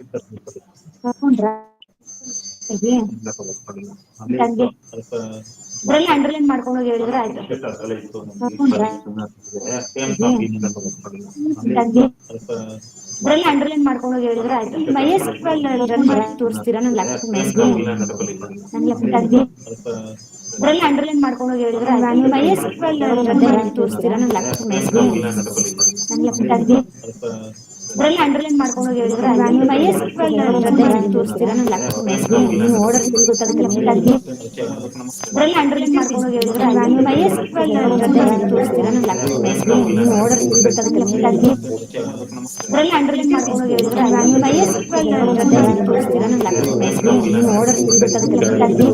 ಹ್ಞೂನ್ರಾ ತಂಗಿ ಇದ್ರಲ್ಲಿ ಅಂಡರ್ಲೈನ್ ಮಾಡ್ಕೊಂಡು ಹೋಗಿ ಹೇಳಿದ್ರೆ ಆಯ್ತು. ಹ್ಞೂನ್ರಾ ತಂಗಿ ಇದ್ರಲ್ಲಿ ಅಂಡರ್ಲೈನ್ ಮಾಡ್ಕೊಂಡು ಹೋಗಿ ಹೇಳಿದ್ರೆ ಆಯ್ತು. MySQL ರನ್ ಮಾಡಿ ತೋರಿಸ್ತೀರಾ ನನ್ನ ಲ್ಯಾಪ್ಟಾಪ್ MySQL ನನ್ನ ಲ್ಯಾಪ್ಟಾಪ್ ತಂಗಿ ಇದ್ರಲ್ಲಿ ಅಂಡರ್ಲೈನ್ ಮಾಡ್ಕೊಂಡು ಹೋಗಿ ಹೇಳಿದ್ರೆ ಆಯ್ತು. MySQL ರನ್ ಮಾಡಿ ತೋರಿಸ್ತೀರಾ ನನ್ನ ಲ್ಯಾಪ್ಟಾಪ್ MySQL ನನ್ನ ಲ್ಯಾಪ್ಟಾಪ್ ತಂಗಿ ಇದ್ರಲ್ಲಿ ಅಂಡರ್ಲೈನ್ ಮಾಡ್ಕೊಂಡು ಹೋಗಿ ಹೇಳಿದ್ರೆ ಆಯ್ತು. MySQL ರನ್ ಮಾಡಿ ತೋರಿಸ್ತೀರಾ ನನ್ನ ಲ್ಯಾಪ್ಟಾಪ್ MySQL ನೀವು ಓಡರ್ ಗೊತ್ತಾಗುತ್ತೆ ತಂಗಿ ಇದ್ರಲ್ಲಿ ಅಂಡರ್ಲೈನ್ ಮಾಡ್ಕೊಂಡು ಹೋಗಿ ಹೇಳಿದ್ರೆ ಆಯ್ತು. MySQL ರನ್ ಮಾಡಿ ತೋರಿಸ್ತೀರಾ ನನ್ನ ಲ್ಯಾಪ್ಟಾಪ್ MySQL ನೀವು ಓಡರ್ ಗೊತ್ತಾಗುತ್ತೆ ತಂಗಿ ಇದ್ರಲ್ಲಿ ಅಂಡರ್ಲೈನ್ ಮಾಡ್ಕೊಂಡು ಹೋಗಿ ಹೇಳಿದ್ರೆ ಆಯ್ತು. MySQL ರನ್ ಮಾಡಿ ತೋರಿಸ್ತೀರಾ ನನ್ನ ಲ್ಯಾಪ್ಟಾಪ್ MySQL ನೀವು ಓಡರ್ ಗೊತ್ತಾಗುತ್ತೆ ತಂಗಿ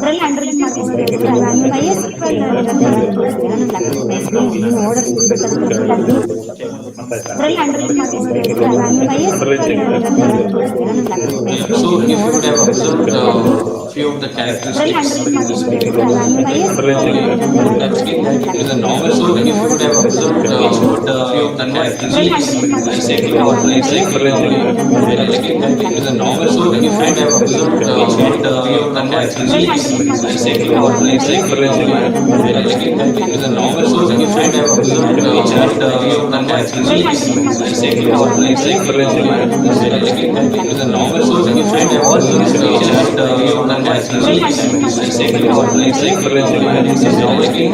ಇದ್ರಲ್ಲಿ ಅಂಡರ್ಲೈನ್ ಮಾಡ್ಕೊಂಡು ಹೋಗಿ ಹೇಳಿದ್ರೆ ಆಯ್ತು. MySQL ರನ್ ಮಾಡಿ ತೋರಿಸ್ತೀರಾ ನನ್ನ ಲ್ಯಾಪ್ಟಾಪ್ MySQL ನೀವು ಓಡರ್ ಗೊತ್ತಾಗುತ್ತೆ ತಂಗಿ ಇದ್ರಲ್ಲಿ ಅಂಡರ್ಲೈನ್ ಮಾಡ್ಕೊಂಡು ಹೋಗಿ ಹೇಳಿದ್ರೆ ಆಯ್ತು. MySQL ರನ್ ಮಾಡಿ ತೋರಿಸ್ತೀರಾ ನನ್ನ ಲ್ಯಾಪ್ಟಾಪ್ MySQL So ನೀವು if you would ಓಡರ್ have observed ಗೊತ್ತಾಗುತ್ತೆ ತಂಗಿ few of the ಇದ್ರಲ್ಲಿ characteristics ಅಂಡರ್ಲೈನ್ in this ಮಾಡ್ಕೊಂಡು ಹೋಗಿ ಹೇಳಿದ್ರೆ particular ಆಯ್ತು. MySQL so ರನ್ you ಮಾಡಿ would have seen ತೋರಿಸ್ತೀರಾ that ನನ್ನ it is a laptop normal. So MySQL if ನೀವು you ಓಡರ್ would have observed ಗೊತ್ತಾಗುತ್ತೆ few of the ಇದ್ರಲ್ಲಿ characteristics ಅಂಡರ್ಲೈನ್ ಮಾಡ್ಕೊಂಡು in ಹೋಗಿ cycling ಹೇಳಿದ್ರೆ or ಆಯ್ತು. life cycle, MySQL run we ಮಾಡಿ are looking ತೋರಿಸ್ತೀರಾ at ನನ್ನ it is a laptop normal. So MySQL if ನೀವು you would ಓಡರ್ have observed ಗೊತ್ತಾಗುತ್ತೆ few of the ಇದ್ರಲ್ಲಿ characteristics ಅಂಡರ್ಲೈನ್ in ಮಾಡ್ಕೊಂಡು ಹೋಗಿ cycling ಹೇಳಿದ್ರೆ or ಆಯ್ತು. life cycle, MySQL we run are ಮಾಡಿ looking ತೋರಿಸ್ತೀರಾ at ನನ್ನ it is a laptop normal. So MySQL if ನೀವು you would ಓಡರ್ have observed ಗೊತ್ತಾಗುತ್ತೆ few of the ಇದ್ರಲ್ಲಿ characteristics ಅಂಡರ್ಲೈನ್ in ಮಾಡ್ಕೊಂಡು ಹೋಗಿ cycling ಹೇಳಿದ್ರೆ or ಆಯ್ತು. life cycle, MySQL we run are ಮಾಡಿ looking ತೋರಿಸ್ತೀರಾ at ನನ್ನ it is a laptop normal. So MySQL if you ನೀವು would ಓಡರ್ have ಗೊತ್ತಾಗುತ್ತೆ observed few of the ಇದ್ರಲ್ಲಿ characteristics ಅಂಡರ್ಲೈನ್ in ಮಾಡ್ಕೊಂಡು ಹೋಗಿ cycling ಹೇಳಿದ್ರೆ or ಆಯ್ತು. life cycle, MySQL we run are ಮಾಡಿ ತೋರಿಸ್ತೀರಾ looking ನನ್ನ at it is a laptop normal. So MySQL if you ನೀವು would ಓಡರ್ have observed ಗೊತ್ತಾಗುತ್ತೆ few of the ಇದ್ರಲ್ಲಿ characteristics ಅಂಡರ್ಲೈನ್ in ಮಾಡ್ಕೊಂಡು ಹೋಗಿ cycling ಹೇಳಿದ್ರೆ or ಆಯ್ತು. life cycle, MySQL we run are ಮಾಡಿ looking ತೋರಿಸ್ತೀರಾ at ನನ್ನ it is a laptop normal. So if MySQL you ನೀವು would ಓಡರ್ have ಗೊತ್ತಾಗುತ್ತೆ observed few of the ಇದ್ರಲ್ಲಿ characteristics ಅಂಡರ್ಲೈನ್ in ಮಾಡ್ಕೊಂಡು ಹೋಗಿ cycling ಹೇಳಿದ್ರೆ or ಆಯ್ತು. life cycle, MySQL we run ಮಾಡಿ are ತೋರಿಸ್ತೀರಾ looking ನನ್ನ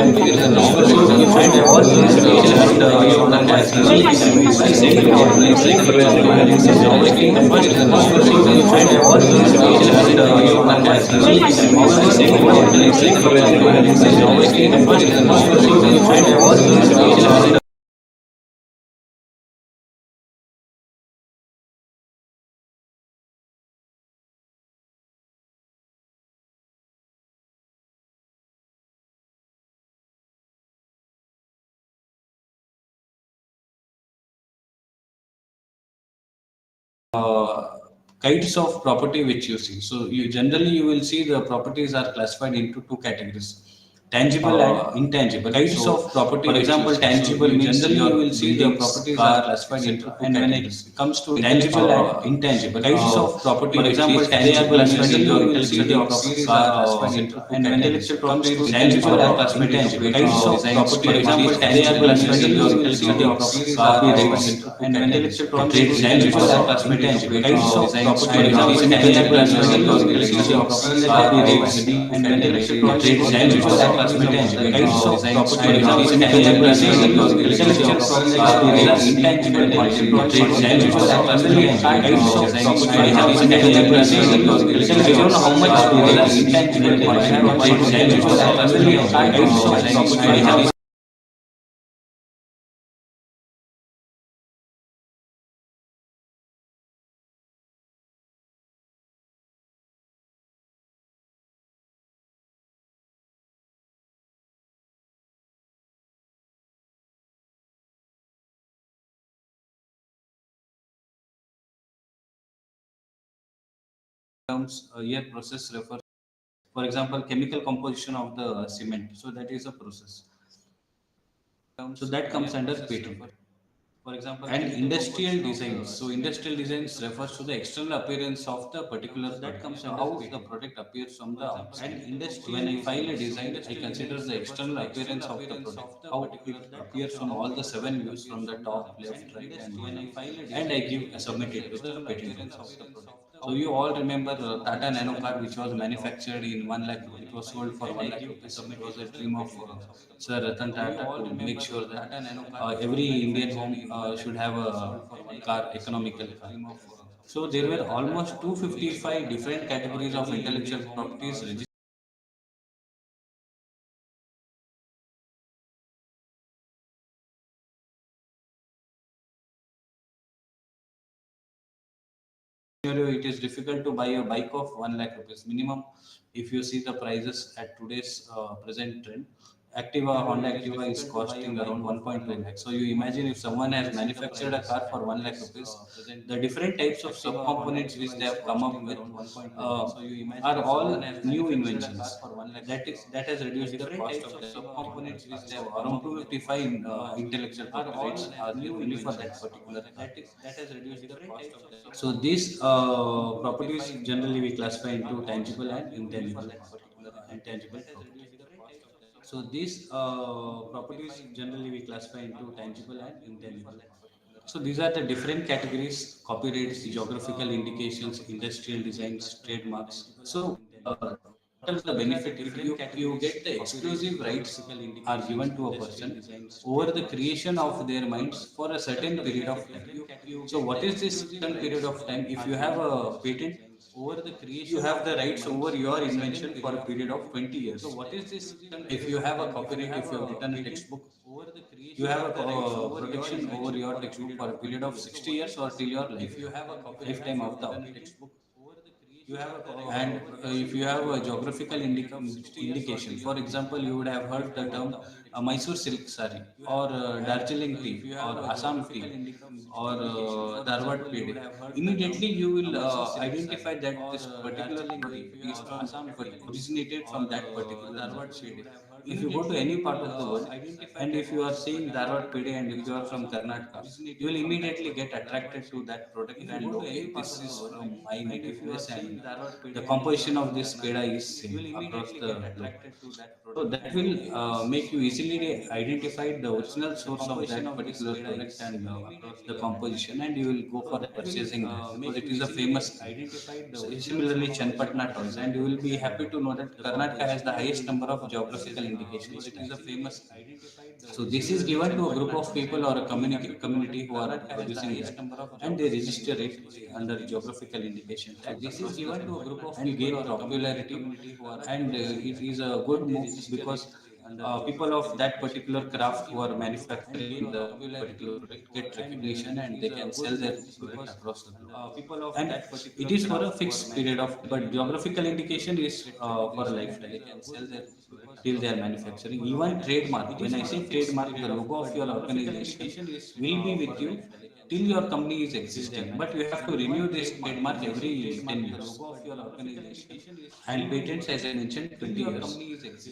at it is a laptop normal. So MySQL if you ನೀವು would ಓಡರ್ have ಗೊತ್ತಾಗುತ್ತೆ kinds of property which you see. So you generally you will see the properties are classified into two categories: tangible and intangible. Kinds of property, for example, tangible means generally you will see the properties are classified into two categories. And when it comes to tangible and intangible, kinds of property, for example, tangible means generally you will see the properties are classified into two categories. And when it comes to tangible and intangible, kinds of property, for example, tangible means generally you will see the properties are classified into two categories. And when it comes to tangible and intangible, kinds of property, for example, tangible means generally you will see the properties are classified into two categories. And when it comes to tangible and intangible, kinds of property, for example, tangible means generally you will see the properties are intangible and tangible and intangible, kinds of property, for example, tangible means generally you will see the properties how much intangible and tangible and kinds of property, for example, terms here process refers, for example, chemical composition of the cement. So that is a process. So that comes under P2. For example, and industrial designs. So industrial designs refers to the external appearance of the particular that comes under how the product appears from the outside. And industrial when I file a design, I consider the external appearance of the product, how it appears from all the 7 views from the top, left, right, and when I file a design, and I give submit it to the patent office. So you all remember Tata Nano card, which was manufactured in 1 lakh. It was sold for 1 lakh rupees. It was a dream of Sir Ratan Tata to make sure that every Indian home should have a car, economical car. So there were almost 255 different categories of intellectual properties registered. It is difficult to buy a bike of 1 lakh rupees minimum. If you see the prices at today's present trend, Honda Activa is costing around 1.2 lakh. So you imagine if someone has manufactured a car for 1 lakh rupees, the different types of subcomponents which they have come up with are all new inventions. That has reduced the cost of the subcomponents which they have around 255 intellectual property rights are there only for that particular car. So these properties generally we classify into tangible and intangible property. So these properties generally we classify into tangible and intangible. So these are the different categories: copyrights, geographical indications, industrial designs, trademarks. So what is the benefit if you get the exclusive rights are given to a person over the creation of their minds for a certain period of time. So what is this certain period of time? If you have a patent, you have the rights over your invention for a period of 20 years. So what is this? If you have a copyright, if you have written a textbook, you have a protection over your textbook for a period of 60 years or till your lifetime of the author. And if you have a geographical indication, for example, you would have heard the term Mysore silk sari, or Darjeeling tea, or Assam tea, or Dharwad pede. Immediately you will identify that this particular product is originated from that particular Dharwad pede. If you go to any part of the world and if you are seeing Dharwad pede and if you are from Karnataka, you will immediately get attracted to that product and okay, this is from my native place and the composition of this peda is same across the globe. So that will make you easily identify the original source of that particular product and the composition, and you will go for purchasing that because it is a famous tea. Similarly, Chanpatna toys, and you will be happy to know that Karnataka has the highest number of geographical indications. It is a famous tea. So this is given to a group of people or a community who are producing it, and they register it under geographical indication. So this is given to a group of and gain popularity, and it is a good move because people of that particular craft who are manufacturing the particular product get recognition and they can sell their product across the globe. And it is for a fixed period of, but geographical indication is for a lifetime. They can sell their product till they are manufacturing. Even trademark, when I say trademark, the logo of your organization will be with you till your company is existing, but you have to renew this trademark every 10 years. And patents, as I mentioned, 20 years.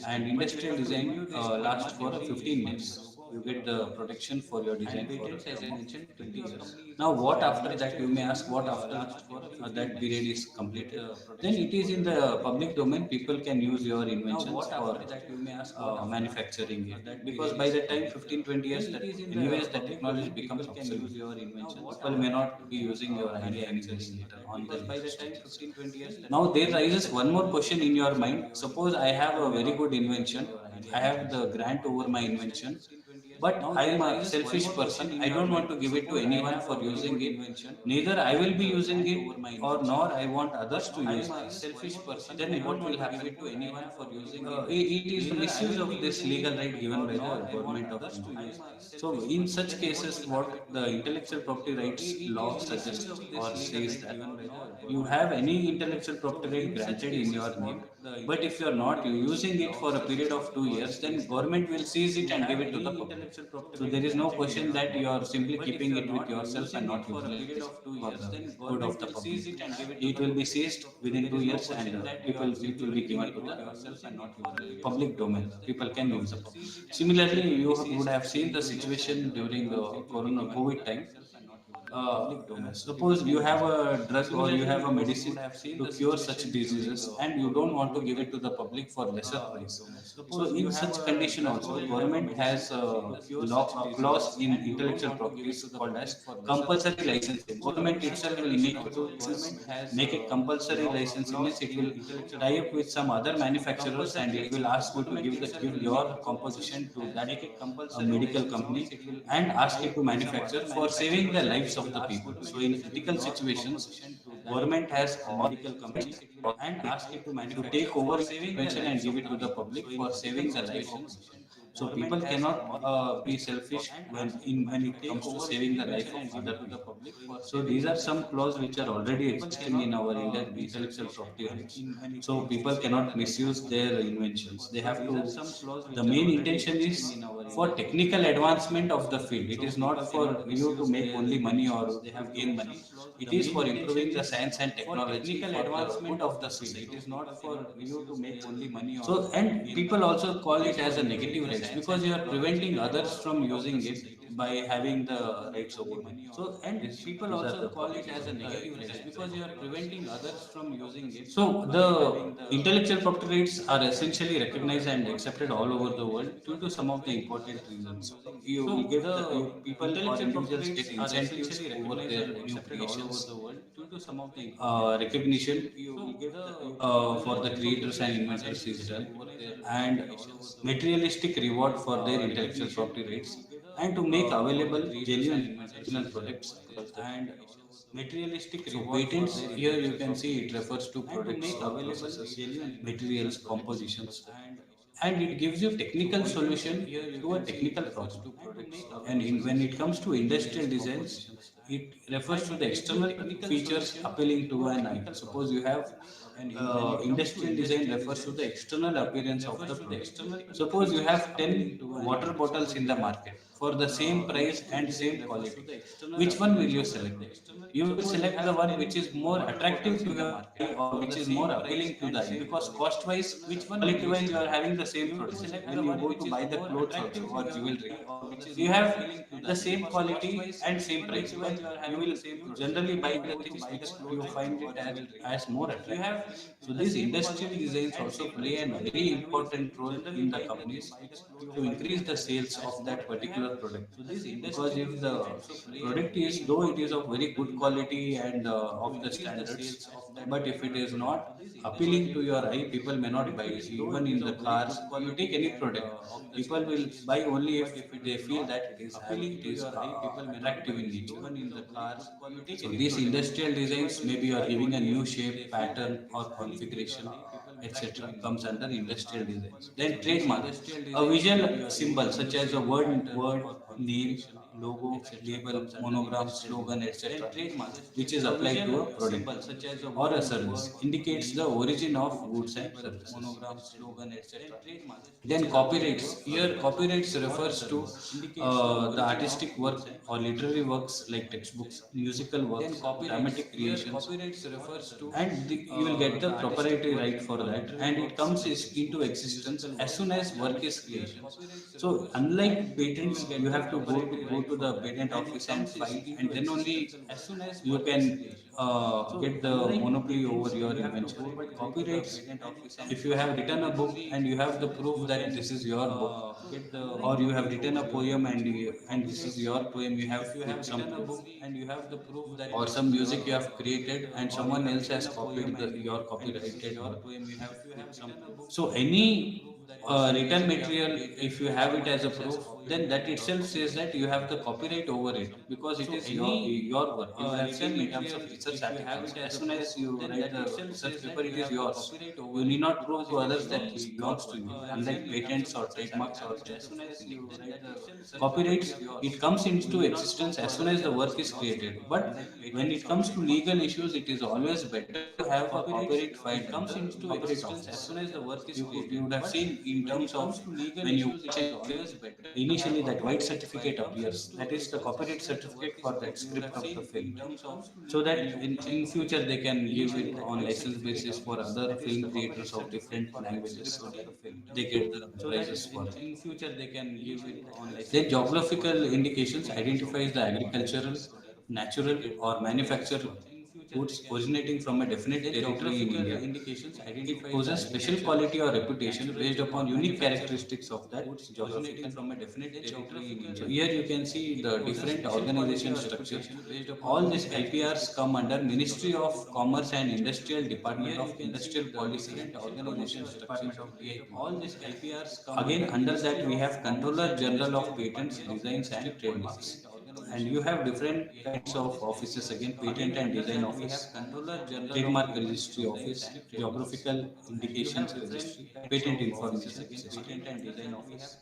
And industrial design lasts for 15 years. You get the protection for your design for patents, as I mentioned, 20 years. Now, what after that? You may ask, what after that period is completed? Then it is in the public domain. People can use your inventions for manufacturing it. Because by the time 15-20 years, anyways, the technology becomes obsolete. People may not be using your idea anyways later on. By the time 15-20 years. Now there rises one more question in your mind. Suppose I have a very good invention. I have the grant over my invention, but I am a selfish person. I don't want to give it to anyone for using it. Neither I will be using it, or nor I want others to use it. Selfish person. Then what will happen to anyone for using it is the misuse of this legal right given by the government of India. So in such cases, what the intellectual property rights law suggests or says that you have any intellectual property right granted in your name, but if you are not using it for a period of 2 years, then government will seize it and give it to the public. So there is no question that you are simply keeping it with yourself and not using it for the good of the public. It will be seized within 2 years and it will be given to the public domain. People can use it. Similarly, you would have seen the situation during the COVID time. Suppose you have a drug or you have a medicine to cure such diseases and you don't want to give it to the public for lesser price. So in such condition also, government has a clause in intellectual property called as compulsory licensing. Government itself will make it compulsory licensing, means it will tie up with some other manufacturers and it will ask you to give your composition to that medical company and ask it to manufacture for saving the lives of the people. So in critical situations, government has medical company and ask it to take over invention and give it to the public for saving the life of people. So people cannot be selfish when it comes to saving the life of other people. So these are some clauses which are already existing in our intellectual property rights. So people cannot misuse their inventions. They have to. The main intention is for technical advancement of the field. It is not for you to make only money or to gain money. It is for improving the science and technology for advancement of the field. It is not for you to make only money. So and people also call it as a negative rights because you are preventing others from using it by having the rights over it. So and people also call it as a negative rights because you are preventing others from using it. So the intellectual property rights are essentially recognized and accepted all over the world due to some of the important reasons. You will get the people or individuals get incentives over their new creations recognition for the creators and inventors is done, and materialistic reward for their intellectual property rights, and to make available genuine original products across the materialistic so patents here you can see it refers to products or processes, materials, compositions, and it gives you technical solution to a technical problem. And when it comes to industrial designs, it refers to the external features appealing to an eye. Suppose you have industrial design refers to the external appearance of the product. Suppose you have 10 water bottles in the market for the same price and same quality. Which one will you select? You will select the one which is more attractive to your eye or which is more appealing to the eye, because cost wise, quality wise, you are having the same product. When you go to buy the clothes also or jewelry, you have the same quality and same price, but you will generally buy the things which you find it as more attractive. So these industrial designs also play a very important role in the companies to increase the sales of that particular product. Because if the product is, though it is of very good quality and of the standards, but if it is not appealing to your eye, people may not buy it. Even in the cars, you take any product, people will buy only if they feel that it is attractive in nature. So these industrial designs, maybe you are giving a new shape, pattern, or configuration, etc., comes under industrial designs. Then trademark, a visual symbol such as a word, name, logo, label, monogram, slogan, etc., which is applied to a product or a service, indicates the origin of goods and services. Then copyrights. Here, copyrights refers to the artistic work or literary works like textbooks, musical works, dramatic creations, you will get the proprietary right for that, and it comes into existence as soon as work is created. So, unlike patents, you have to go to the patent office and file, and then only you can get the monopoly over your invention. But copyrights, if you have written a book and you have the proof that this is your book, or you have written a poem and this is your poem, you have with some proof, or some music you have created and someone else has copied your copyrighted work. So any written material, if you have it as a proof, then that itself says that you have the copyright over it, because it is your work. You would have seen in terms of research articles, as soon as you write the research paper, it is yours. You need not prove to others that it belongs to you. Unlike patents or trademarks or copyrights, it comes into existence as soon as the work is created. But when it comes to legal issues, it is always better to have a copyright filed with the copyright office. As soon as the work is created, you would have seen in terms of when you watch a film, initially that white certificate appears. That is the copyright certificate for that script of the film. So that in future they can give it on license basis for other film creators of different languages, so that they get the prizes for it. In future they can give it on license. Then geographical indications identifies the agricultural, natural, or manufactured goods originating from a definite territory in India. It possesses special quality or reputation based upon unique characteristics of that geographical from a definite territory in India. So here you can see the different organization structures. All these IPRs come under Ministry of Commerce and Industrial Department of Industrial Policy and Organization Department of DIP. All these IPRs come again under that we have Controller General of Patents, Designs and Trademarks. And you have different kinds of offices again: patent and design office, trademark registry office, geographical indications registry, patent information system. Patent and design office,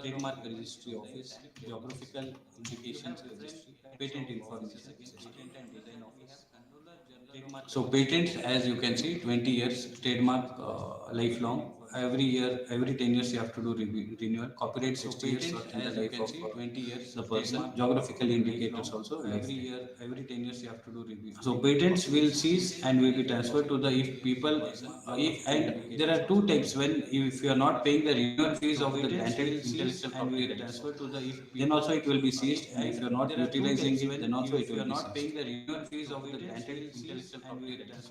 trademark registry office, geographical indications registry, patent information system. Patent and design office. So patents, as you can see, 20 years, trademark lifelong. Every year, every 10 years, you have to do renewal. Copyright 60 years in the life of 20 years, the person. Geographical indicators also every year, every 10 years, you have to do review. So patents will cease and will be transferred to the if people. And there are two types: when if you are not paying the renewal fees of the granted intellectual property rights, then also it will be seized. And if you are not utilizing it, then also it will be seized. Paying the renewal fees of the granted intellectual property rights,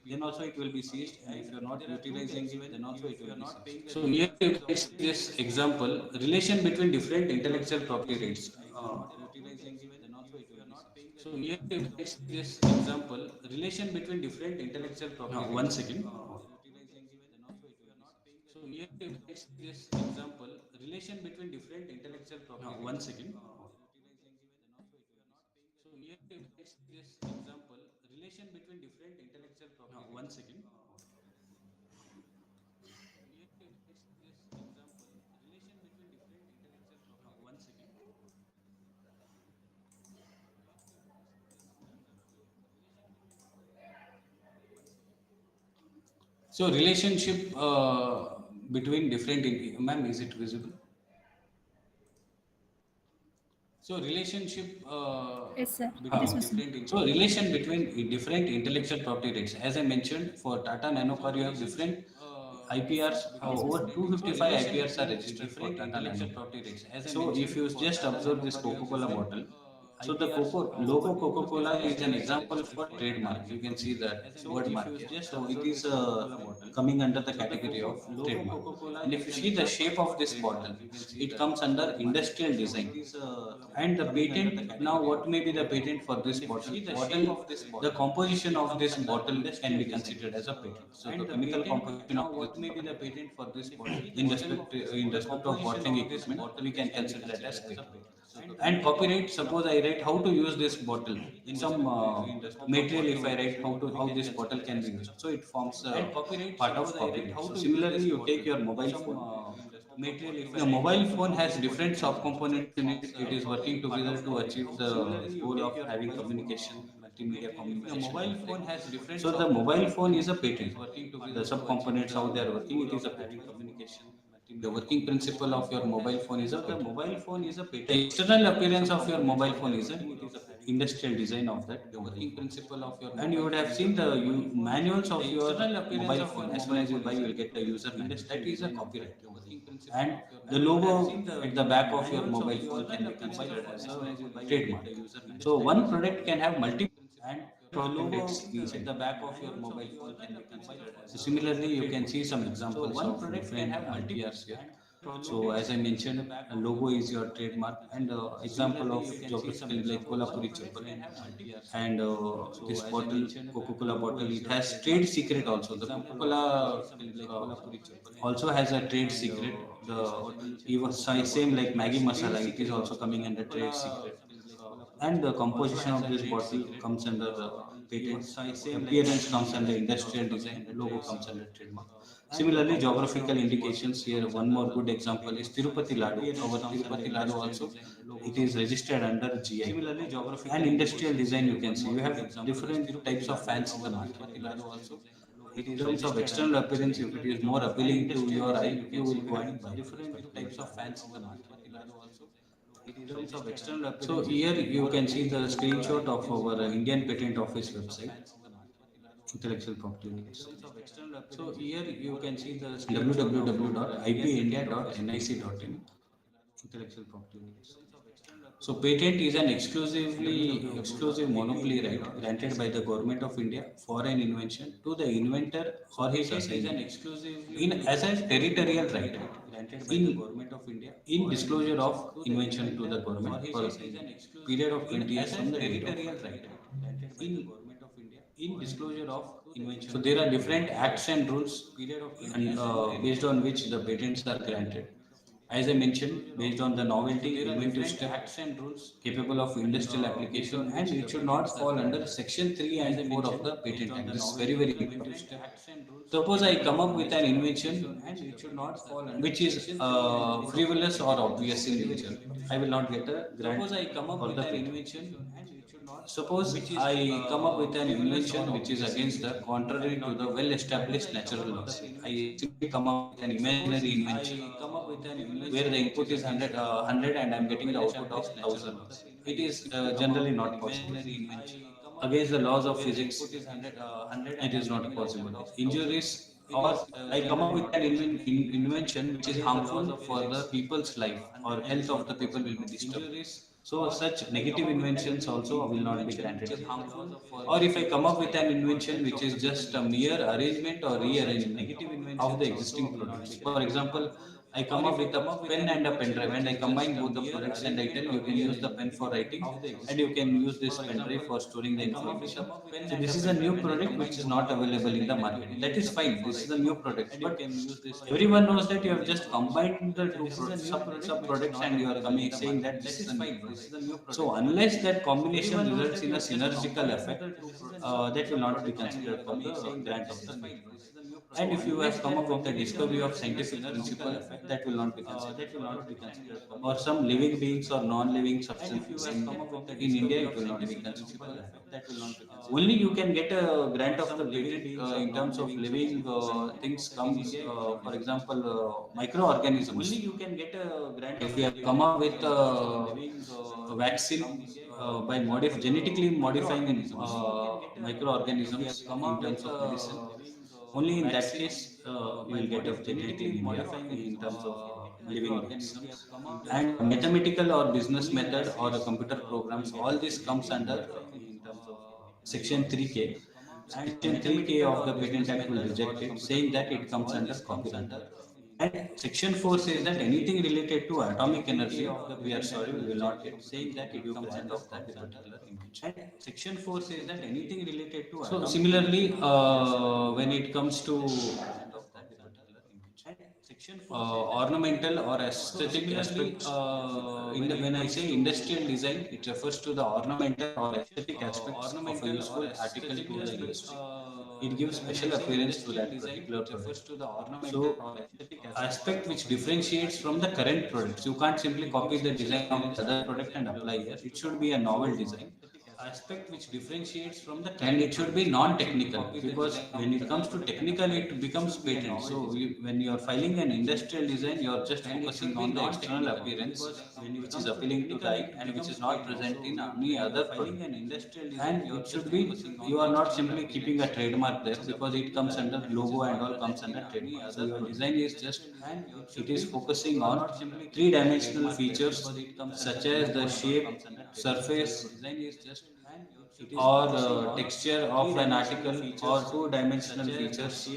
then also it will be seized. And if you are not utilizing it, then also it will be seized. So here you can see this example: relation between different intellectual property rights. So here you can see this example: relation between different intellectual property rights. One second. So here you can see this example: relation between different intellectual property rights. One second. So here you can see this example: relation between different intellectual property rights. One second. Here you can see this example: relation between different intellectual property rights. One second. So relationship between different, ma'am, is it visible? So relationship Yes, sir. between so relation between different intellectual property rights. As I mentioned, for Tata Nanocar, you have different IPRs. Over 255 IPRs are registered for Tata Nanocar. So if you just observe this Coca-Cola bottle, so the logo Coca-Cola is an example for trademark. You can see that word mark here. So it is coming under the category of trademark. And if you see the shape of this bottle, it comes under industrial design. And the patent, now what may be the patent for this bottle? The composition of this bottle can be considered as a patent. So the chemical composition of what may be the patent for this bottle in respect of bottling equipment, we can consider that as patent. And copyright, suppose I write how to use this bottle in some material. If I write how this bottle can be used, so it forms a part of copyright. So similarly, you take your mobile phone. The mobile phone has different subcomponents in it. It is working together to achieve the goal of having communication, multimedia communication. The mobile phone has different. So the mobile phone is a patent. The subcomponents, how they are working, it is a patent. Communication. The working principle of your mobile phone is a patent. The mobile phone is a patent. The external appearance of your mobile phone is an industrial design of that. The working principle of your, and you would have seen the manuals of your mobile phone. As soon as you buy, you will get the user manual. That is a copyright. And the logo at the back of your mobile phone can be considered as a trademark. So one product can have multiple and logo at the back of your mobile phone can be considered. So similarly, you can see some examples of different IPRs here. So as I mentioned, a logo is your trademark, and example of geographical like Kolhapuri Chappal. And this bottle, Coca-Cola bottle, it has trade secret also. The Coca-Cola also has a trade secret. The even same like Maggi masala, it is also coming under trade secret. And the composition of this bottle comes under patent. Appearance comes under industrial design. Logo comes under trademark. Similarly, geographical indications here. One more good example is Tirupati Ladu. Our Tirupati Ladu also, it is registered under GI. Similarly, geographical and industrial design, you can see you have different types of fans in the market. In terms of external appearance, if it is more appealing to your eye, you will go and buy different types of fans in the market. So here you can see the screenshot of our Indian Patent Office website, intellectual property rights. So here you can see the www.ipindia.nic.in, intellectual property rights. So patent is an exclusive monopoly right granted by the government of India for an invention to the inventor or his assignee in as a territorial right granted by the government of India in disclosure of invention to the government for a period of 20 years from the territorial right granted by the government of India in disclosure of invention. So there are different acts and rules and based on which the patents are granted. As I mentioned, based on the novelty, inventive step, acts and rules capable of industrial application, and it should not fall under Section 3 and 4 of the Patent Act. This is very, very important. Suppose I come up with an invention and it should not fall under which is frivolous or obvious in nature. I will not get a grant. Suppose I come up with an invention and it should not. Suppose I come up with an invention which is against the contrary to the well-established natural laws. I simply come up with an imaginary invention. I come up with an invention where the input is 100 and I am getting the output of 1000. It is generally not possible. Against the laws of physics, it is not possible. Injuries, or I come up with an invention which is harmful for the people's life or health of the people will be disturbed. So such negative inventions also will not be granted. Or if I come up with an invention which is just a mere arrangement or rearrangement of the existing products. For example, I come up with a pen and a pen drive and I combine both the products and I tell you can use the pen for writing and you can use this pen drive for storing the information. So this is a new product which is not available in the market. That is fine. This is a new product, but everyone knows that you have just combined the two sub products and you are coming saying that this is fine. So unless that combination results in a synergical effect, that will not be considered for the grant of the patent. And if you have come up with the discovery of scientific principle, that will not be considered. Or some living beings or non-living substances in India, it will not be considered. Only you can get a grant of the patent in terms of living things comes, for example, microorganisms. Only you can get a grant if you have come up with a vaccine by genetically modifying microorganisms in terms of medicine. Only in that case, you will get a genetically modified in terms of living organisms. And mathematical or business method or a computer programs, all this comes under Section 3K. Section 3K of the Patent Act will reject it, saying that it comes under copyright. And Section 4 says that anything related to atomic energy, we are sorry, we will not get, saying that it comes under that particular invention. And Section 4 says that anything related to so similarly, when it comes to ornamental or aesthetic aspects. When I say industrial design, it refers to the ornamental or aesthetic aspects of a useful article to the industry. It gives special appearance to that particular product. So, aspect which differentiates from the current products. You can't simply copy the design of the other product and apply here. It should be a novel design aspect which differentiates from the and it should be non-technical, because when it comes to technical it becomes patent. So when you are filing an industrial design, you are just focusing on the external appearance which is appealing to the eye and which is not present in any other product. And it should be, you are not simply keeping a trademark there, because it comes under logo and all comes under trademark. So your design is just, it is focusing on three-dimensional features such as the shape, surface, or texture of an article, or two-dimensional features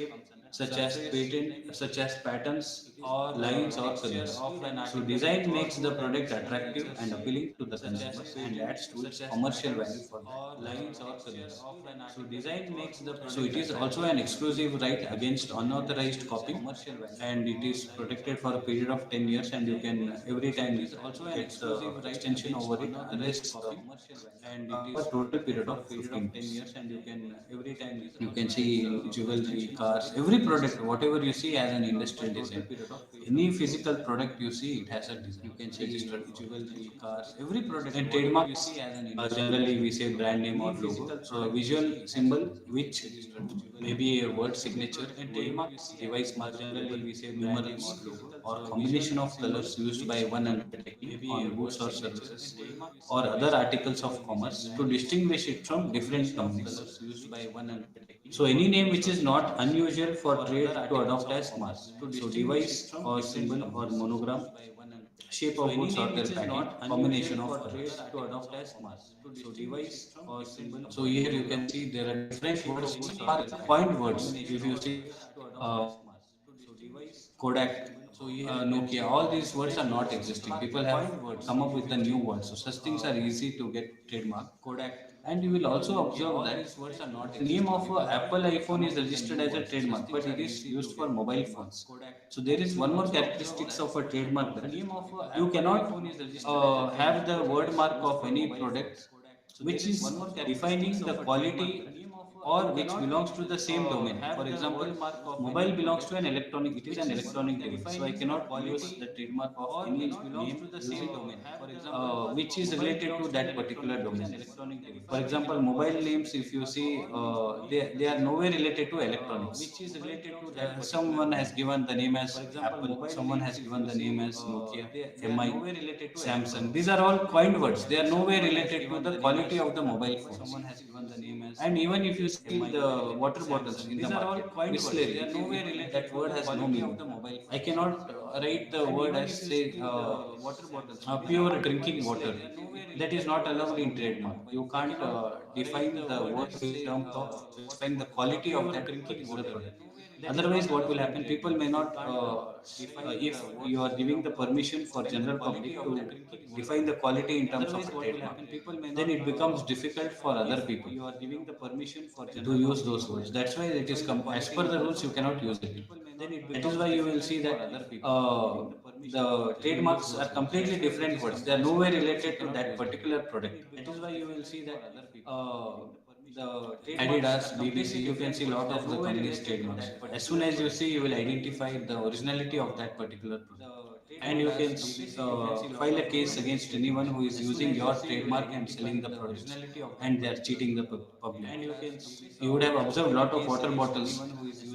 such as patterns or lines or colors. So design makes the product attractive and appealing to the consumers and adds to its commercial value for them. So it is also an exclusive right against unauthorized copy, and it is protected for a period of 10 years, and you can every time get extension over it unless and it is a total period of 15 years, and you can see jewelry, cars, every product, whatever you see as an industrial design. Any physical product you see, it has a design. You can see jewelry, cars, every product. And trademark you see as an generally we say brand name or logo. So a visual symbol which may be a word signature, and trademark device mark, generally we say numerals or combination of colors used by one undertaking on goods or services or other articles of commerce to distinguish it from different companies. So any name which is not unusual for trade to adopt as mark. So device or symbol or monogram, shape of goods or their packing, combination of colors to adopt as mark. So device or symbol. So here you can see there are different words which are point words. If you see Kodak, Nokia, all these words are not existing. People have come up with the new words. So such things are easy to get trademark. Kodak. And you will also observe that these words are not the name of Apple iPhone is registered as a trademark, but it is used for mobile phones. So there is one more characteristics of a trademark that you cannot have the word mark of any product which is defining the quality or which belongs to the same domain. For example, mobile belongs to an electronic, it is an electronic device. So I cannot use the trademark of any name which is related to that particular domain. For example, mobile names, if you see, they are nowhere related to electronics. Which is related to that. Someone has given the name as Apple, someone has given the name as Nokia, MI, Samsung. These are all coined words. They are nowhere related to the quality of the mobile phone. Someone has given the name as. And even if you see the water bottles in the market, Bisleri, that word has no meaning. I cannot write the word as say pure drinking water. That is not allowed in trademark. You can't define the word in terms of specifying the quality of that particular product. Otherwise, what will happen? People may not, if you are giving the permission for general public to define the quality in terms of a trademark, then it becomes difficult for other people. You are giving the permission for to use those words. That's why it is as per the rules you cannot use it. That is why you will see that the trademarks are completely different words. They are nowhere related to that particular product. That is why you will see that the Adidas, BBC, you can see a lot of the companies' trademarks. As soon as you see, you will identify the originality of that particular product. And you can file a case against anyone who is using your trademark and selling the products, and they are cheating the public. And you would have observed a lot of water bottles.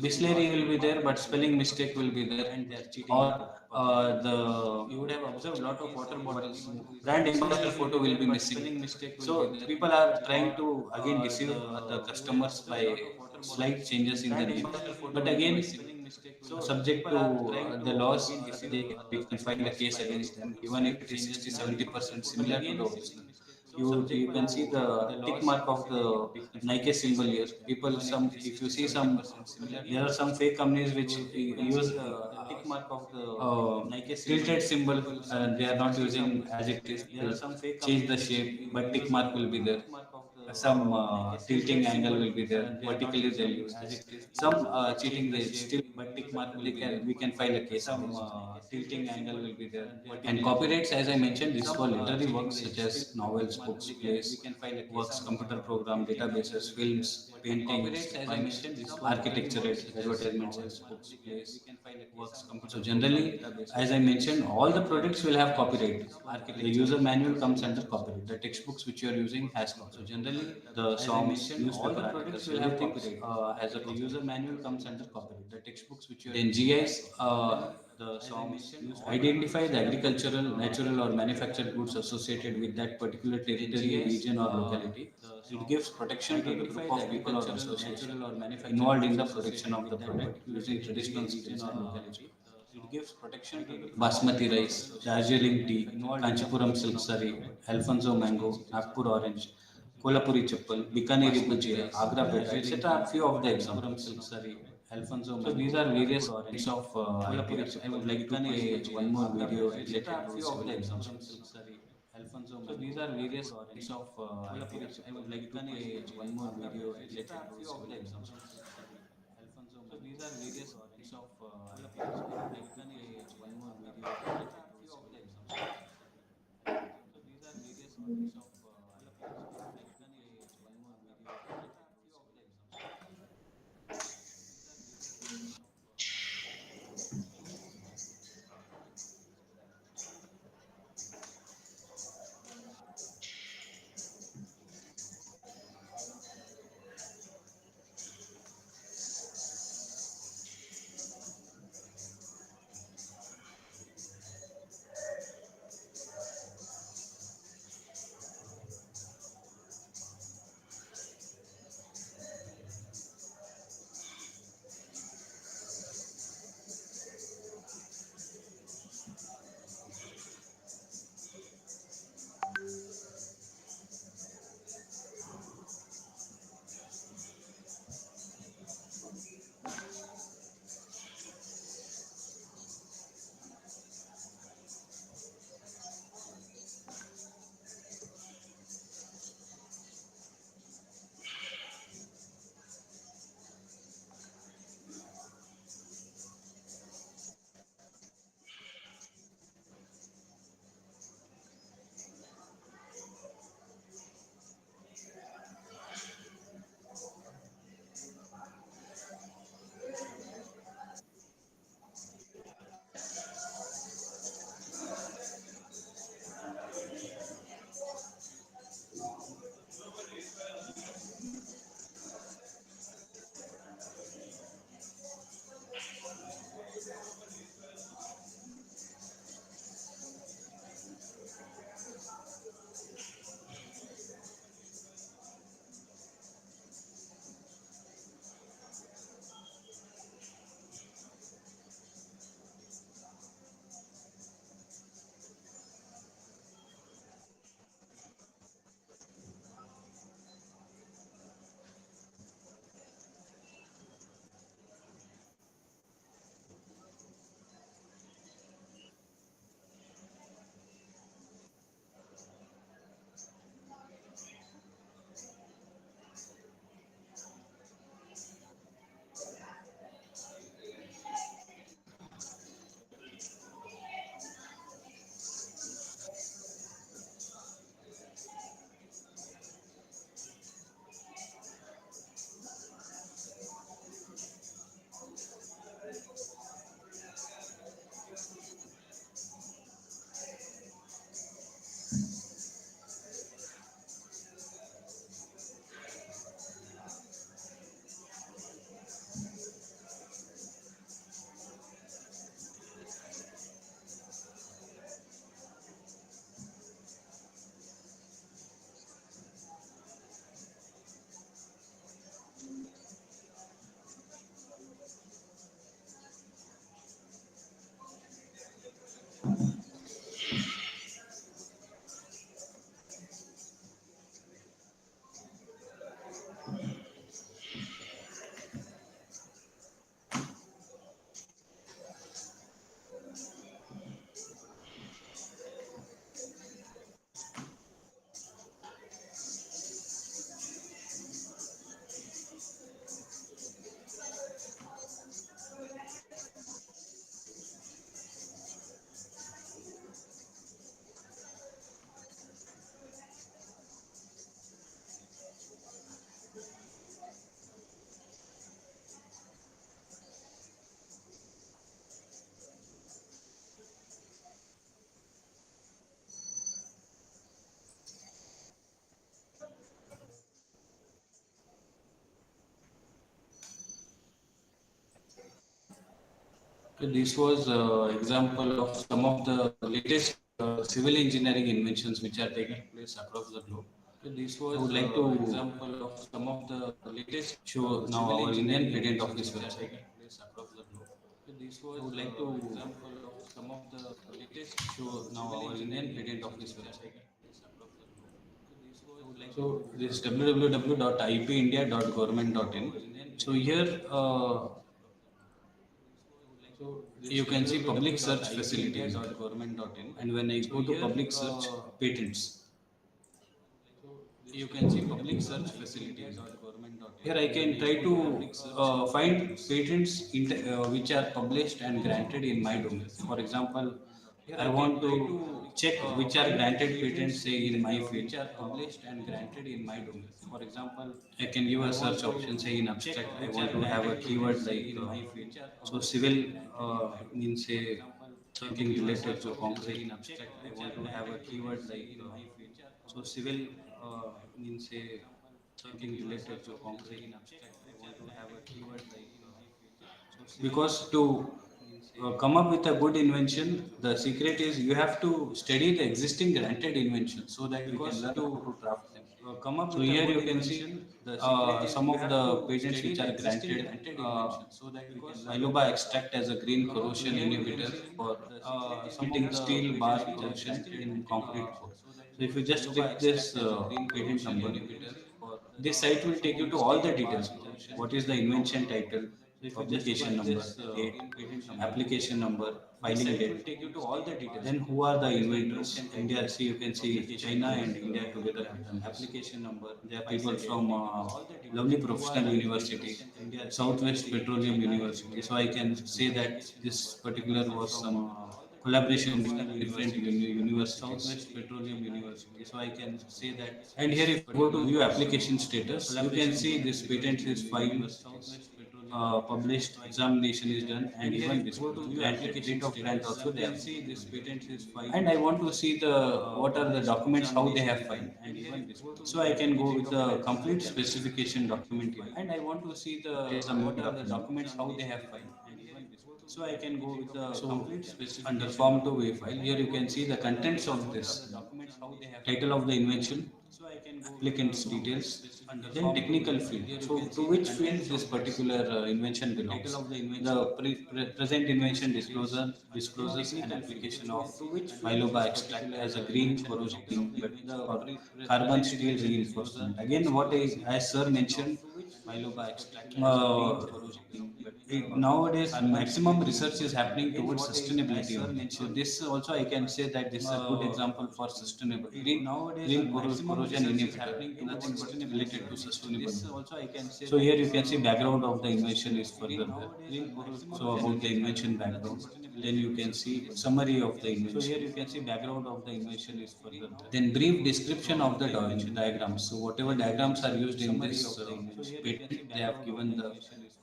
Bisleri will be there, but spelling mistake will be there, and they are cheating. Or the you would have observed a lot of water bottles. Brand ambassador photo will be missing. So people are trying to again deceive the customers by slight changes in the name. But again, subject to the laws, we can file a case against them, even if it is 60-70% similar to the original. You can see the tick mark of the Nike symbol here. People, some if you see some, there are some fake companies which use the tick mark of the Nike tilted symbol, and they are not using as it is. They'll change the shape, but tick mark will be there. Some tilting angle will be there. Vertically they'll use this. Some cheating they still, but tick mark will be there. We can file a case. Some tilting angle will be there. And copyrights, as I mentioned, this for literary works such as novels, books, plays, works, computer program, databases, films, paintings, architecture, advertisements, books, plays, works, computer. So generally, as I mentioned, all the products will have copyright. The user manual comes under copyright. The textbooks which you are using has copyright. So generally, the songs, newspaper articles, will have copyright. As a user manual comes under copyright. The textbooks which you are then GIs, the songs, identify the agricultural, natural, or manufactured goods associated with that particular territory, region, or locality. It gives protection to the group of people or association involved in the production of the product using traditional skills or locality. It gives protection to the basmati rice, Darjeeling tea, Kanchipuram silk saree, Alfonso mango, Nagpur orange, Kolhapuri chappal, Bikaneri bhujia, Agra peta, etc. are few of the examples. Alfonso mango. So these are various kinds of ideas. I would like to play one more video related to civil examples. So these are various kinds of ideas. I would like to play one more video related to civil examples. So these are various kinds of ideas. I would like to play one more video related to civil examples. So these are various kinds of ideas. I would like to play one more video related to civil examples. These are various kinds of This was example of some of the latest civil engineering inventions which are taking place across the globe. This was I would like to example of some of the latest show now our Indian Patent Office website place across the globe. This was I would like to example of some of the latest show now our Indian Patent Office website place across the globe. So this www.ipindia.government.in. So here you can see public search facilities and when I go to public search patents, you can see public search facilities. Here I can try to find patents which are published and granted in my domain. For example, I want to check which are granted patents say in my field, which are published and granted in my domain. For example, I can give a search option say in abstract. I want to have a keyword like so civil means say something related to concrete. In abstract, I want to have a keyword like so civil means say something related to concrete. In abstract, I want to have a keyword like because to come up with a good invention, the secret is you have to study the existing granted invention so that you can learn how to draft them. Come up so with here you can see some of the patents which are granted. Iloba extract as a green corrosion inhibitor for heating steel bar corrosion in concrete core. So if you just click this patent number, this site will take you to all the details. What is the invention title, publication number, date, application number, filing date. Take you to all the details. Then who are the inventors? India, see you can see China and India together have done application number. There are people from lovely professional university, Southwest Petroleum University. So I can say that this particular was some collaboration between different universities. Southwest Petroleum University. So I can say that. And here, if you go to view application status, you can see this patent is filed, published, examination is done, and even this granted date of grant also there. See this patent is filed, and I want to see the what are the documents how they have filed, and even this. So I can go with the complete specification document here, and I want to see the what are the documents how they have filed, and even this. So I can go with the complete specification under form 2A file. Here you can see the contents of this documents how they have title of the invention, applicant's details, then technical field. So to which field this particular invention belongs? The present invention discloses an application of biloba extract as a green corrosion inhibitor or carbon steel reinforcement. Again, what I, as sir mentioned, biloba extract nowadays maximum research is happening towards sustainability only. So this also I can say that this is a good example for sustainable green corrosion inhibitor. Nothing but related to sustainability. So here you can see background of the invention is further there. So about the invention background, then you can see summary of the invention. So here you can see background of the invention is further there. Then brief description of the diagrams. So whatever diagrams are used in this patent, they have given the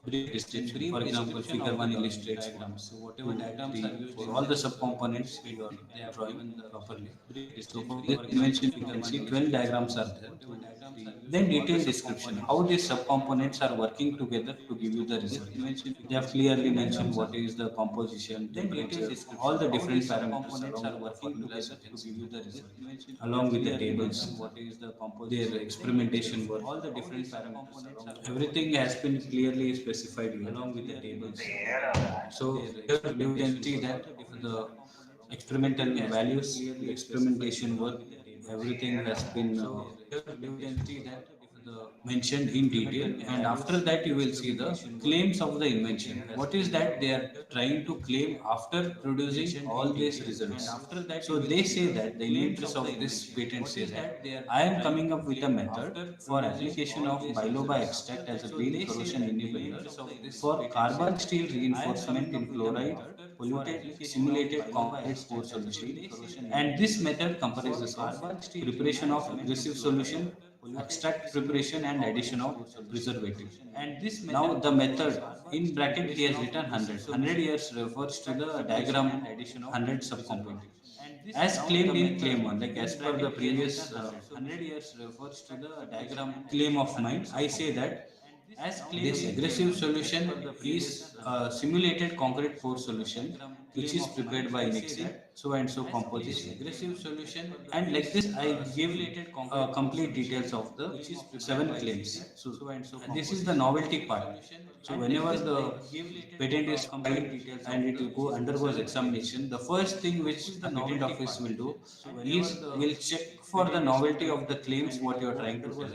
brief description. For example, figure 1 illustrates diagrams. So whatever diagrams are used for all the subcomponents, they are drawing properly. So for this invention, you can see 12 diagrams are there. Then detailed description, how these subcomponents are working together to give you the result. They have clearly mentioned what is the composition, temperature, all the different parameters are working together to give you the result. Along with the tables, what is the composition, their experimentation work, all the different parameters. Everything has been clearly specified here, along with the tables. So here you can see that the experimental values, the experimentation work, everything has been you can see that mentioned in detail, and after that you will see the claims of the invention. What is that they are trying to claim after producing all these results? After that, so they say that the inventors of this patent say that I am coming up with a method for application of biloba extract as a green corrosion inhibitor for carbon steel reinforcement in chloride polluted simulated concrete core solution, and this method comprises of preparation of aggressive solution, extract preparation, and addition of preservative. And this now the method in bracket he has written 100 years refers to the diagram 100 subcomponents as claimed in claim 1, like as per the previous 100 years refers to the diagram claim of mine. I say that This aggressive solution is a simulated concrete pour solution which is prepared by mixing so and so composition. Aggressive solution, and like this I give complete details of the seven claims. So this is the novelty part. So whenever the patent is filed and it will go undergoes examination, the first thing which the patent office will do is will check for the novelty of the claims what you are trying to tell.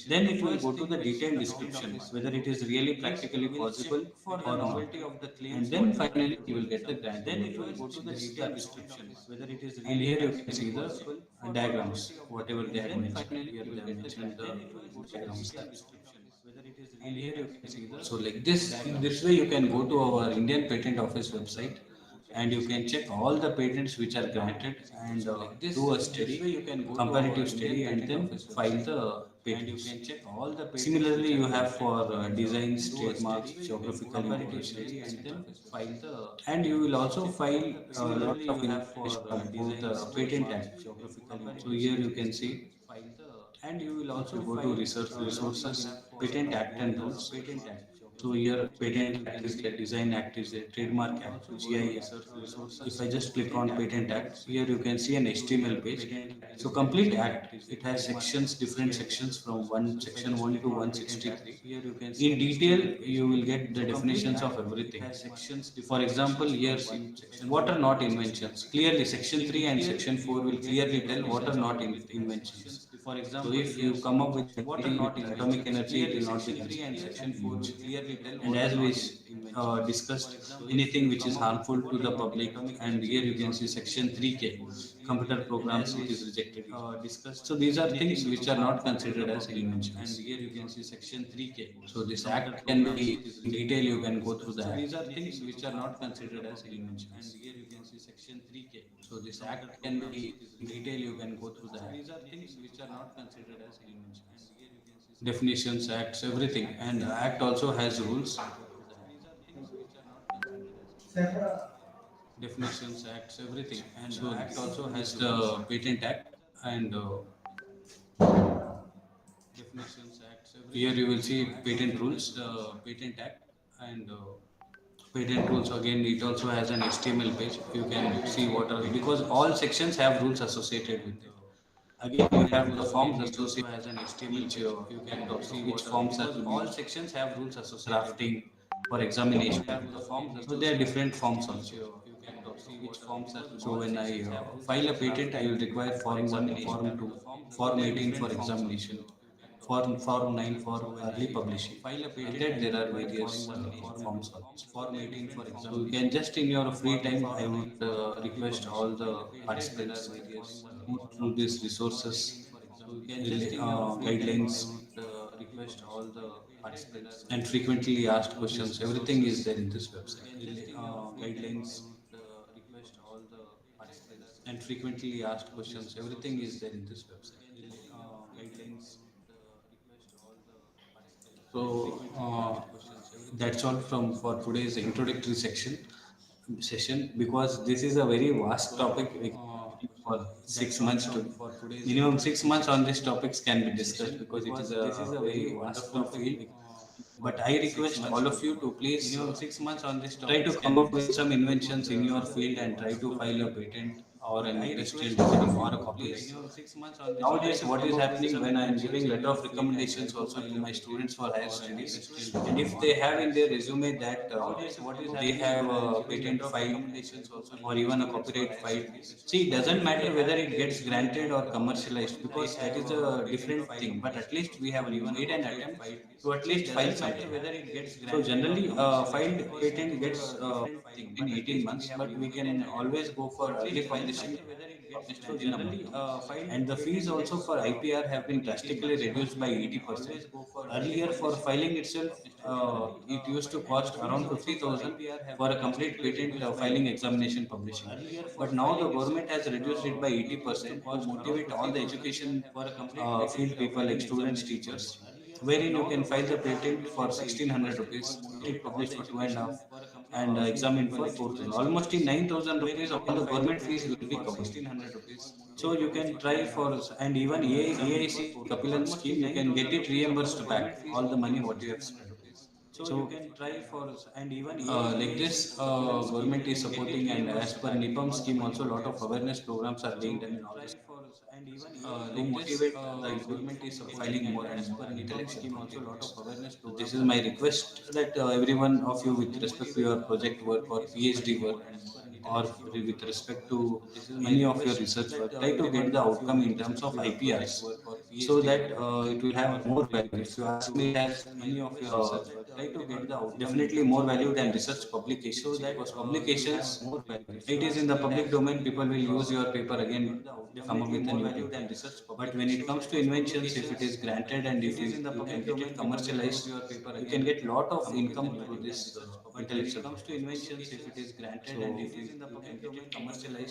Then it will go to the detailed description whether it is really practically possible or not. And then finally you will get the grant. Then it will go to the detailed description whether it is really, and here you can see the diagrams whatever they have mentioned. Here they have mentioned the diagrams. And here you can see the, so like this way you can go to our Indian Patent Office website and you can check all the patents which are granted and do a study, comparative study, and then file the patent. You can check all the patents. Similarly, you have for designs, trademarks, geographical indication, and then file the. And you will also file a lot of information about the Patent Act. So here you can see. And you will also go to research resources, Patent Act and rules. So here Patent Act is there, Design Act is there, Trademark Act, GIS. If I just click on Patent Act, here you can see an HTML page. So complete act, it has sections, different sections from section 1 to 163. In detail, you will get the definitions of everything. For example, here what are not inventions. Clearly, section 3 and section 4 will clearly tell what are not inventions. For example, so if you come up with what are not atomic energy, it will not be considered. Section 4 will clearly tell. And as we discussed, anything which is harmful to the public, and here you can see section 3K, computer programs, it is rejected. So these are things which are not considered as inventions. And here you can see section 3K. So this act can be in detail, you can go through that. These are things which are not considered as inventions. And here you can see section 3K. So this act can be in detail, you can go through that. These are things which are not considered as inventions. Definitions, acts, everything. And the act also has rules. Definitions, acts, everything. And so the act also has the Patent Act and definitions, acts, everything. Here you will see patent rules, the Patent Act and patent rules. Again, it also has an HTML page. You can see what are, because all sections have rules associated with it. Again, you have the forms associated as an HTML page. You can see which forms are. All sections have rules associated. Drafting, for examination. The forms. So there are different forms also. You can see which forms are. So when I file a patent, I will require form 1, form 2, form 18 for examination, form 9 for early publishing. File a patent. And then there are various forms. Form 18 for example. So you can just in your free time, I would request all the participants go through these resources, guidelines, request all the participants, and frequently asked questions. Everything is there in this website. Guidelines, request all the participants, and frequently asked questions. Everything is there in this website. Guidelines. So that's all from for today's introductory session, because this is a very vast topic. For 6 months to minimum 6 months on these topics can be discussed, because it is a very wonderful field. But I request all of you to please 6 months on this topic, try to come up with some inventions in your field and try to file a patent or an industrial design or a copyright. Nowadays, what is happening when I am giving letter of recommendations also to my students for higher studies, and if they have in their resume that they have a patent file or even a copyright file, see, it doesn't matter whether it gets granted or commercialized, because that is a different thing. But at least we have made an attempt to at least file something. So generally, filed patent gets in 18 months, but we can always go for early publishing. And the fees also for IPR have been drastically reduced by 80%. Earlier, for filing itself, it used to cost around 50,000 for a complete patent filing, examination, publishing. But now the government has reduced it by 80% to motivate all the education field people like students, teachers, wherein you can file the patent for 1600 rupees, it published for 2.5, and examine for 4,000. Almost in 9,000 rupees, all the government fees will be covered. So you can try for, and even AIC Kapilan scheme, you can get it reimbursed back, all the money what you have spent. So you can try for, and even like this, government is supporting, and as per NIPAM scheme, also a lot of awareness programs are being done in all this to motivate the youth filing more and more intellectual property rights. So this is my request that everyone of you, with respect to your project work or PhD work, or with respect to any of your research work, try to get the outcome in terms of IPRs, so that it will have more value. If you ask me, it has definitely more value than research publications, because publications, it is in the public domain, people will use your paper again to come up with a new paper. But when it comes to inventions, if it is granted and if you can get it commercialized, you can get lot of income through this intellectual property. So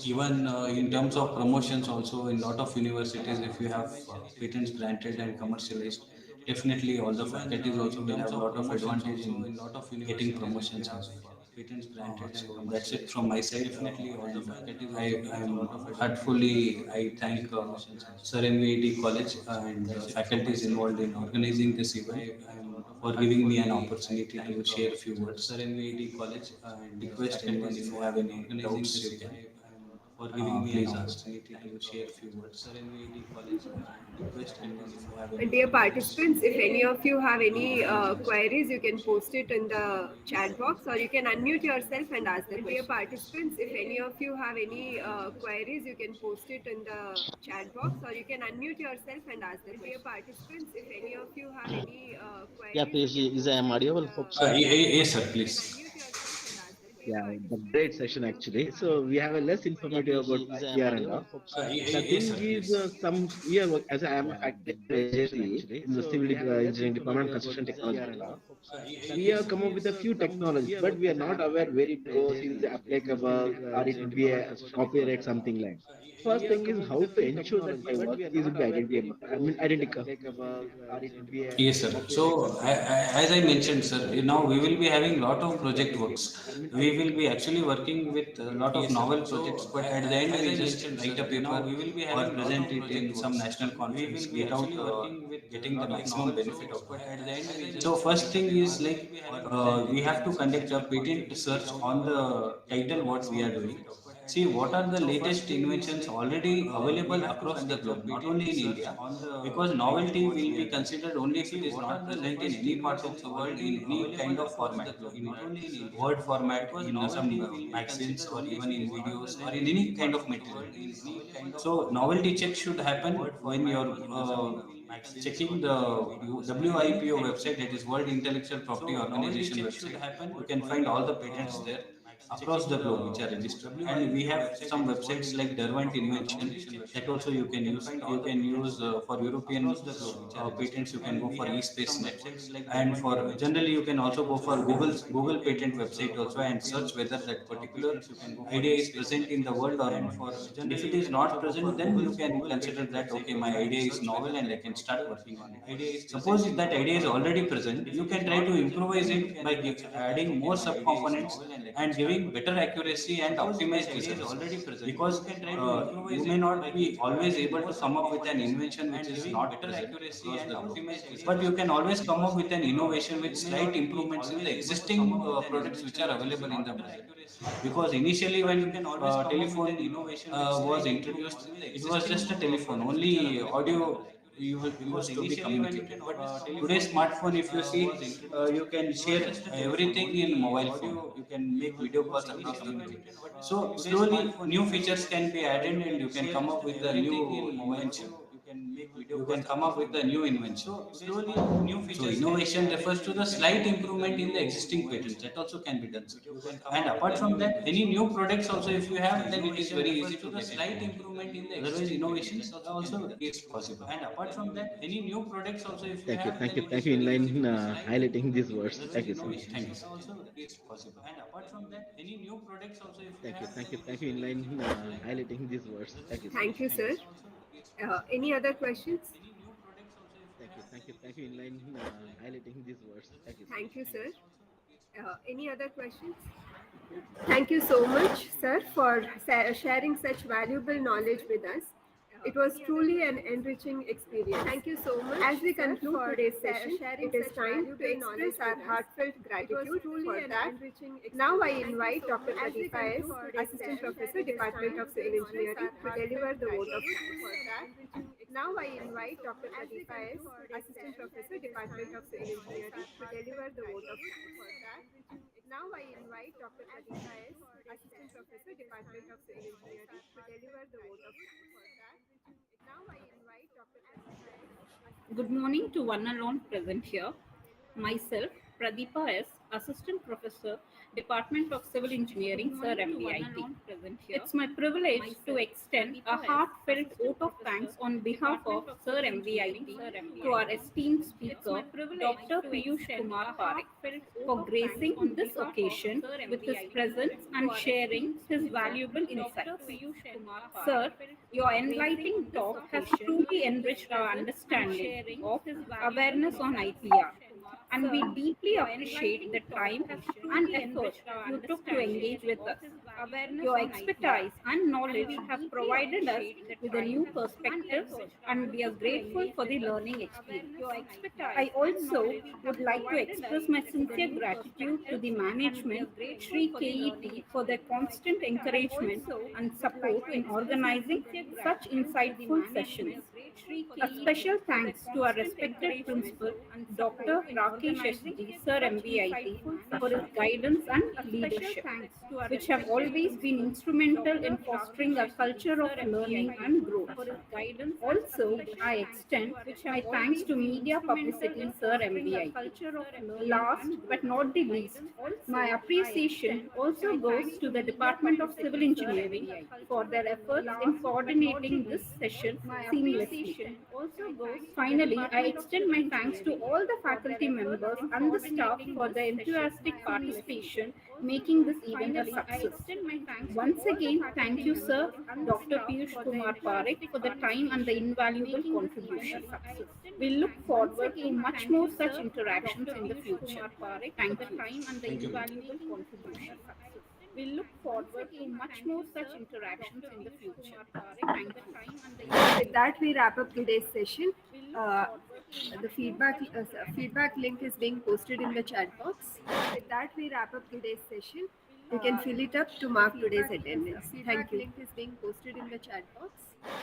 even in terms of promotions, also in lot of universities, if you have patents granted and commercialized, definitely all the faculties also will have a lot of advantage in getting promotions as well. So that's it from my side. And I am heartfully I thank Sir MVIT College and the faculties involved in organizing this event for giving me an opportunity to share a few words. Sir MVIT College and request anyone, if you have any doubts, you can please ask. To share a few words. Sir MVIT College and request anyone, if you have any Dear doubts. participants, if any of you have any queries, you can post it in the chat box, or you can unmute yourself and ask the question. Dear participants, if any of you have any queries, you can post it in the chat box, or you can unmute yourself and ask the question. Dear participants, if any of you have any queries, Yeah, PhD, is I am audible? Hope so. Yes, sir, please. unmute yourself and ask the question. Yeah, the great session actually. So we have a less informative about IPR and all. The Yes, thing sir, is, please. some here as I am a faculty actually in the civil engineering department, construction technology and all. We have come up with a few technologies, but we are not aware where it goes, is it applicable, or it would be a copyright, something like. First thing is how to ensure that my work is would be identifiable. I mean identical. Yes, sir. So, as I mentioned, sir, now we will be having lot of project works. We will be actually working with a lot of novel projects, but at the end we just write a paper or present it in some national conference without getting the maximum benefit of it. So, first thing is like we have to conduct a patent search on the title what we are doing. See what are the latest inventions already available across the globe, not only in India, because novelty will be considered only if it is not present in any part of the world in any kind of format, in word format, in some magazines, or even in videos, or in any kind of material. So novelty check should happen when you're checking the WIPO website, that is World Intellectual Property Organization website. You can find all the patents there across the globe which are registered, and we have some websites like Derwent Invention, that also you can use. You can use for European patents, you can go for eSpaceNet, and for generally you can also go for Google patent website also and search whether that particular idea is present in the world or not. And if it is not present, then you can consider that okay, my idea is novel and I can start working on it. Suppose if that idea is already present, you can try to improvise it by adding more subcomponents and giving better accuracy and optimized results. Because you may not be always able to come up with an invention which is not present across the globe, but you can always come up with an innovation with slight improvements in the existing products which are available in the market. Because initially when telephone was introduced, it was just a telephone, only audio used to be communicated. But today's smartphone, if you see, you can share everything in mobile phone. You can make video calls across communicate. So slowly new features can be added and you can come up with a new invention. You can come up with a new invention. So innovation refers to the slight improvement in the existing patents. That also can be done, sir. And apart from that, any new products also if you have, then it is very easy to get it. Otherwise, innovations also is possible. And apart from that, any new products also if you Thank you, have, thank then you, it thank is you in very easy line to get it. highlighting these words. Thank you so much. Thank you, sir. Also is possible. And apart from that, any new products also if you Thank you, have, thank then you, it is thank you in very easy line to get it. highlighting these words. Thank you so Thank much. you, sir. Any other questions? Thank you in line highlighting these words. Thank you so Thank much. you, sir. Any other questions? Thank you so much, sir, for sharing such valuable knowledge with us. It was truly an enriching experience. Thank you so much. As we conclude today's session, it is time to express our heartfelt gratitude for that. Now I invite Dr. Pradeepa S., Assistant Professor, Department of Civil Engineering, to deliver the vote of thanks. Now I invite Dr. Pradeepa S., Assistant Professor, Department of Civil Engineering, to deliver the vote of thanks. Now I invite Dr. Pradeepa S., Assistant Professor, Department of Civil Engineering, to deliver the vote of thanks. Now I invite Dr. Pradeepa S. Good morning to one and all present here. Myself, Pradeepa S., Assistant Professor, Department of Civil Engineering, Sir MVIT. It's my privilege to extend a heartfelt vote of thanks on behalf of Sir MVIT to our esteemed speaker, Dr. Piyush Kumar Parekh, for gracing this occasion with his presence and sharing his valuable insights. Sir, your enlightening talk has truly enriched our understanding of awareness on IPR, and we deeply appreciate the time and effort you took to engage with us. Your expertise and knowledge have provided us with a new perspective, and we are grateful for the learning experience. I also would like to express my sincere gratitude to the management, Sri KET, for their constant encouragement and support in organizing such insightful sessions. A special thanks to our respected principal, Dr. Rakesh SG, Sir MVIT, for his guidance and leadership, which have always been instrumental in fostering a culture of learning and growth. Also, I extend my thanks to Media Publicity, Sir MVIT. Last but not the least, my appreciation also goes to the Department of Civil Engineering for their efforts in coordinating this session seamlessly. Finally, I extend my thanks to all the faculty members and the staff for their enthusiastic participation, making this event a success. Once again, thank you, Sir Dr. Piyush Kumar Parekh, for the time and the invaluable contribution. We look forward to much more such interactions in the future. Thank you. Thank you. We look forward to much more such interactions in the future. Thank you. With that, we wrap up today's session. The feedback link is being posted in the chat box. With that, we wrap up today's session. You can fill it up to mark today's attendance. Thank you. Link is being posted in the chat box.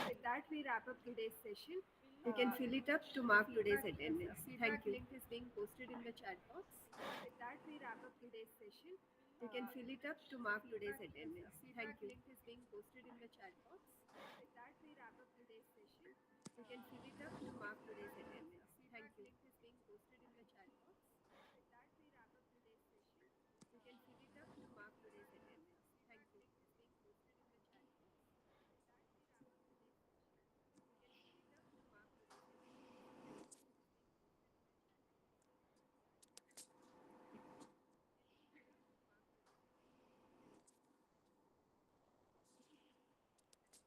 With that, we wrap up today's session. You can fill it up to mark today's attendance. Thank you. Link is being posted in the chat box. With that, we wrap up today's session. You can fill it up to mark today's attendance. Thank you. Link is being posted in the chat box. With that, we wrap up today's session. You can fill it up to mark today's attendance. Thank you. Link is being posted in the chat box. With that, we wrap up today's session. You can fill it up to mark today's attendance. Thank you. Link is being posted in the chat box. With that, we wrap up today's session.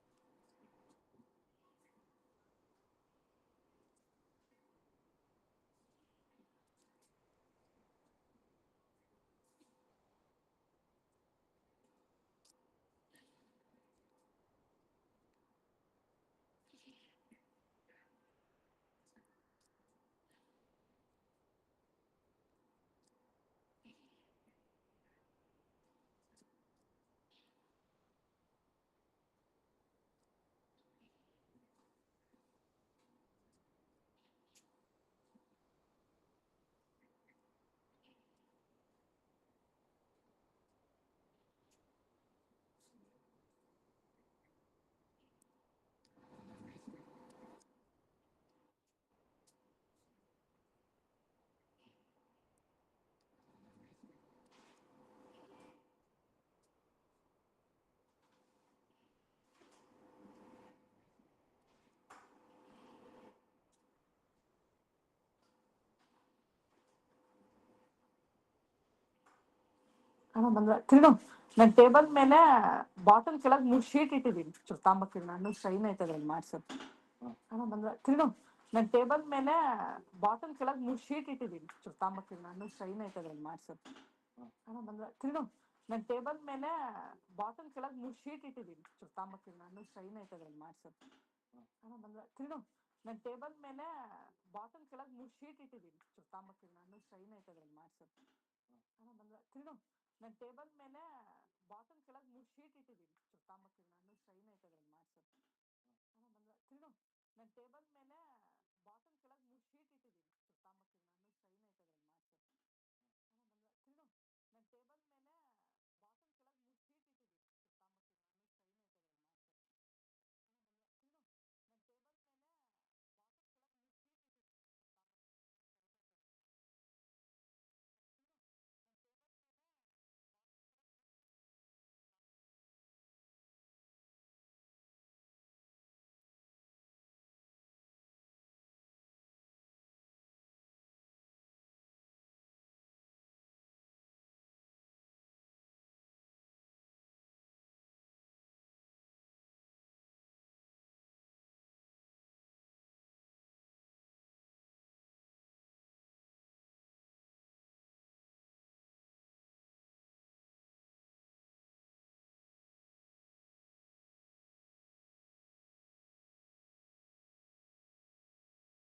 You can fill it up to mark today's attendance. ಅಣ್ಣ ಬಂದ ತಿರ್ಗು ನನ್ನ table ಮೇಲೆ bottle ಕೆಳಗೆ 3 sheet ಇಟ್ಟಿದ್ದೀನಿ ಚೂರು ತಾಂಬಕ್ಕಿಲ್ಲ ನಾನು shine ಐತದ ಅಲ್ಲಿ ಮಾಡ್ಸೋದು ಅಣ್ಣ ಬಂದ ತಿರ್ಗು ನನ್ನ ಟೇಬಲ್ ಮೇಲೆ ಬಾಟಲ್ ಕೆಳಗೆ 3 ಶೀಟ್ ಇಟ್ಟಿದ್ದೀನಿ ಚೂರು ತಾಂಬಕ್ಕಿಲ್ಲ ನಾನು ಶೈನ್ ಐತದ ಅಲ್ಲಿ ಮಾಡ್ಸೋದು ಅಣ್ಣ ಬಂದ ತಿರ್ಗು ನನ್ನ ಟೇಬಲ್ ಮೇಲೆ ಬಾಟಲ್ ಕೆಳಗೆ 3 ಶೀಟ್ ಇಟ್ಟಿದ್ದೀನಿ ಚೂರು ತಾಂಬಕ್ಕಿಲ್ಲ ನಾನು ಶೈನ್ ಐತದ ಅಲ್ಲಿ ಮಾಡ್ಸೋದು ಅಣ್ಣ ಬಂದ ತಿನ್ನು. ನಾನು ಟೇಬಲ್ ಮೇಲೆ ಬಾಟಲ್ ಕೆಳಗೆ 3 ಶೀಟ್ ಇಟ್ಟಿದ್ದೀನಿ. ಚೂರು ತಾಂಬಕ್ಕಿಲ್ಲ, ನಾನು ಶೈನ್ ಆಯ್ತದ್ರಲ್ಲಿ ಮಾಡ್ಸೋದು. ಅಣ್ಣ ಬಂದ ತಿನ್ನು. ನಾನು ಟೇಬಲ್ ಮೇಲೆ ಬಾಟಲ್ ಕೆಳಗೆ 3 ಶೀಟ್ ಇಟ್ಟಿದ್ದೀನಿ. ಚೂರು ತಾಂಬಕ್ಕಿಲ್ಲ, ನಾನು ಶೈನ್ ಆಯ್ತದ್ರಲ್ಲಿ ಮಾಡ್ಸೋದು. ಅಣ್ಣ ಬಂದ ತಿನ್ನು. ನಾನು ಟೇಬಲ್ ಮೇಲೆ ಬಾಟಲ್ ಕೆಳಗೆ 3 ಶೀಟ್ ಇಟ್ಟಿದ್ದೀನಿ. ಚೂರು ತಾಂಬಕ್ಕಿಲ್ಲ.